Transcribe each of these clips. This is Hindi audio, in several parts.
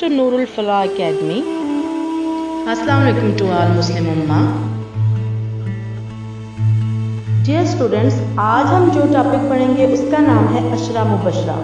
to Nurul Falah Academy. Assalamu alaikum to all Muslim Ummah. Dear students, आज हम जो टॉपिक पढ़ेंगे उसका नाम है अशरा मुबशरा।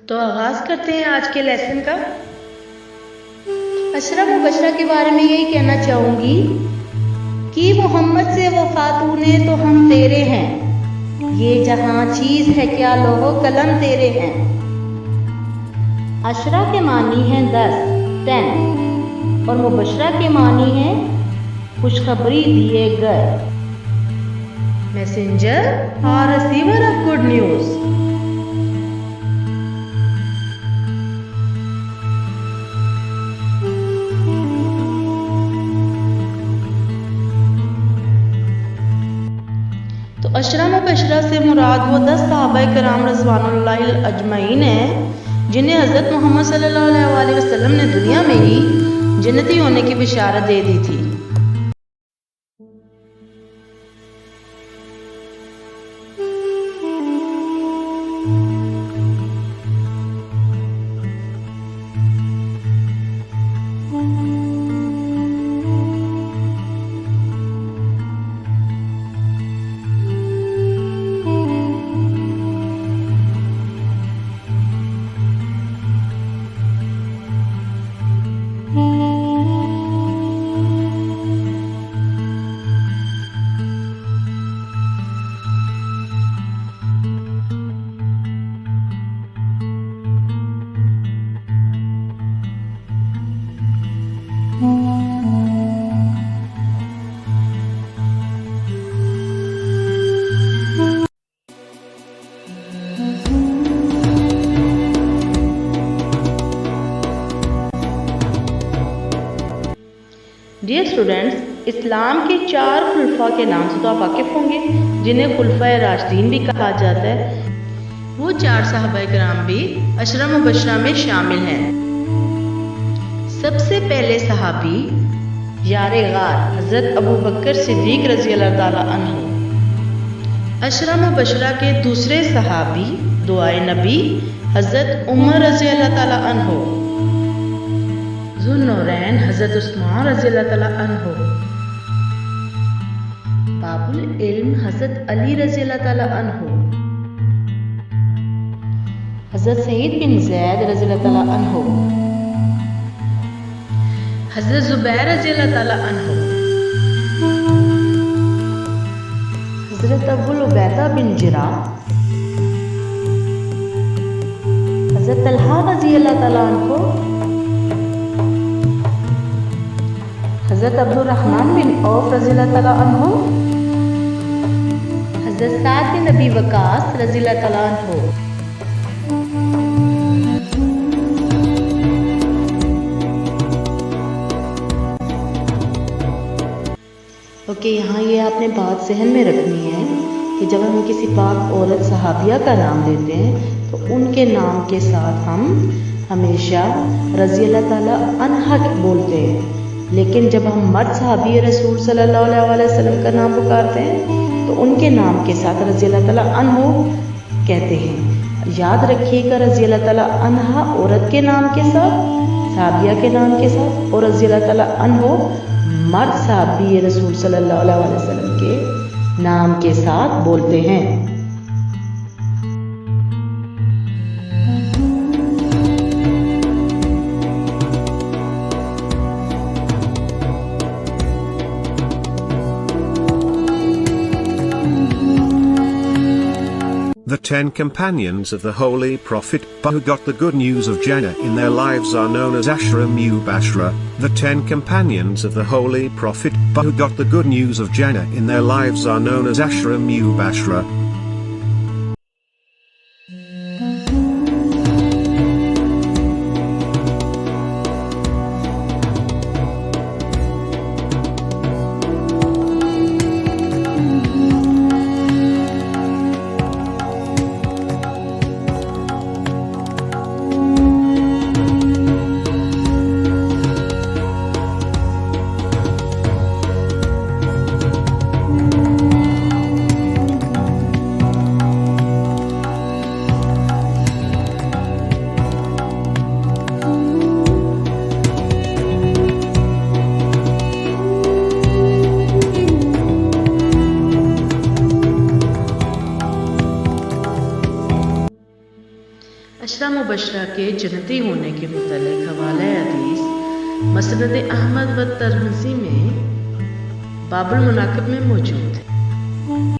तो आगाज करते हैं आज के लेसन का। अशरा मुबशरा के बारे में यही कहना चाहूंगी कि मोहम्मद से वफा तूने तो हम तेरे हैं, ये जहां चीज है क्या लोहो कलम तेरे हैं। अशरा के मानी है 10 और मुबशरा के मानी है खुशखबरी दिए गए, मैसेंजर और रिसीवर ऑफ गुड न्यूज। अशरा मुबशरा से मुराद वो 10 सहाबाए किराम रज़वानुल्लाहि अजमईन हैं जिन्हें हज़रत मोहम्मद सल्लल्लाहु अलैहि वसल्लम ने दुनिया में ही जन्नती होने की बिशारत दे दी थी। डियर स्टूडेंट्स, इस्लाम के 4 खुलफा के नाम से तो आप वाकिफ होंगे जिन्हें खुलफा राशिदीन भी कहा जाता है। वो 4 सहाबाए किराम भी अशरा मुबशरा में शामिल हैं। सबसे पहले सहाबी यारे गार हज़रत अबू बकर सिद्दीक रज़ी अल्लाह ताला अन्हु। अशरा मुबशरा के दूसरे सहाबी दुआए नबी हज़रत उमर रज़ी अल्लाह ताला अन्हु। ज़ुन्नूरैन हज़रत उस्मान रज़ी अल्लाह ताला अन्हु। बाबुल इल्म हज़रत अली रज़ी अल्लाह ताला अन्हु। हज़रत सईद बिन ज़ैद रज़ी अल्लाह ताला अन्हु। हज़रत ज़ुबैर रज़ी अल्लाह ताला अन्हु। हज़रत अबुल उबैदा बिन जिरा। हज़रत तलहा रज़ी अल्लाह ताला अन्हु। हज़रत अब्दुर्रहमान बिन औफ रज़ी अल्लाह ताला अन्हु। हज़रत साद बिन नबी वकास रज़ी अल्लाह ताला अन्हु। ओके, यहाँ ये आपने बात जहन में रखनी है कि जब हम किसी पाक औरत सहाबिया का नाम लेते हैं तो उनके नाम के साथ हम हमेशा रज़ी अल्लाह ताला अन्हा बोलते हैं, लेकिन जब हम मर्द सहाबी रसूल सल्लल्लाहु अलैहि वसल्लम का नाम पुकारते हैं तो उनके नाम के साथ रज़ी अल्लाह ताला अन्हु कहते हैं। याद रखिएगा, रज़ी अल्लाह ताला अन्हा औरत के नाम के साथ, सहाबिया के नाम के साथ, और रज़ी अल्लाह ताला अन्हु मर्द सहाबी रसूल सल्लल्लाहु अलैहि वसल्लम के नाम के साथ बोलते हैं। The 10 companions of the Holy Prophet who got the good news of Jannah in their lives are known as Ashra Mubashra. The 10 companions of the Holy Prophet who got the good news of Jannah in their lives are known as Ashra Mubashra. Ashara Mubashra के जन्नती होने के मुतालिक हवाला हदीस मसनद अहमद व तिरमिज़ी में बाबुल मुनाकिब में मौजूद है।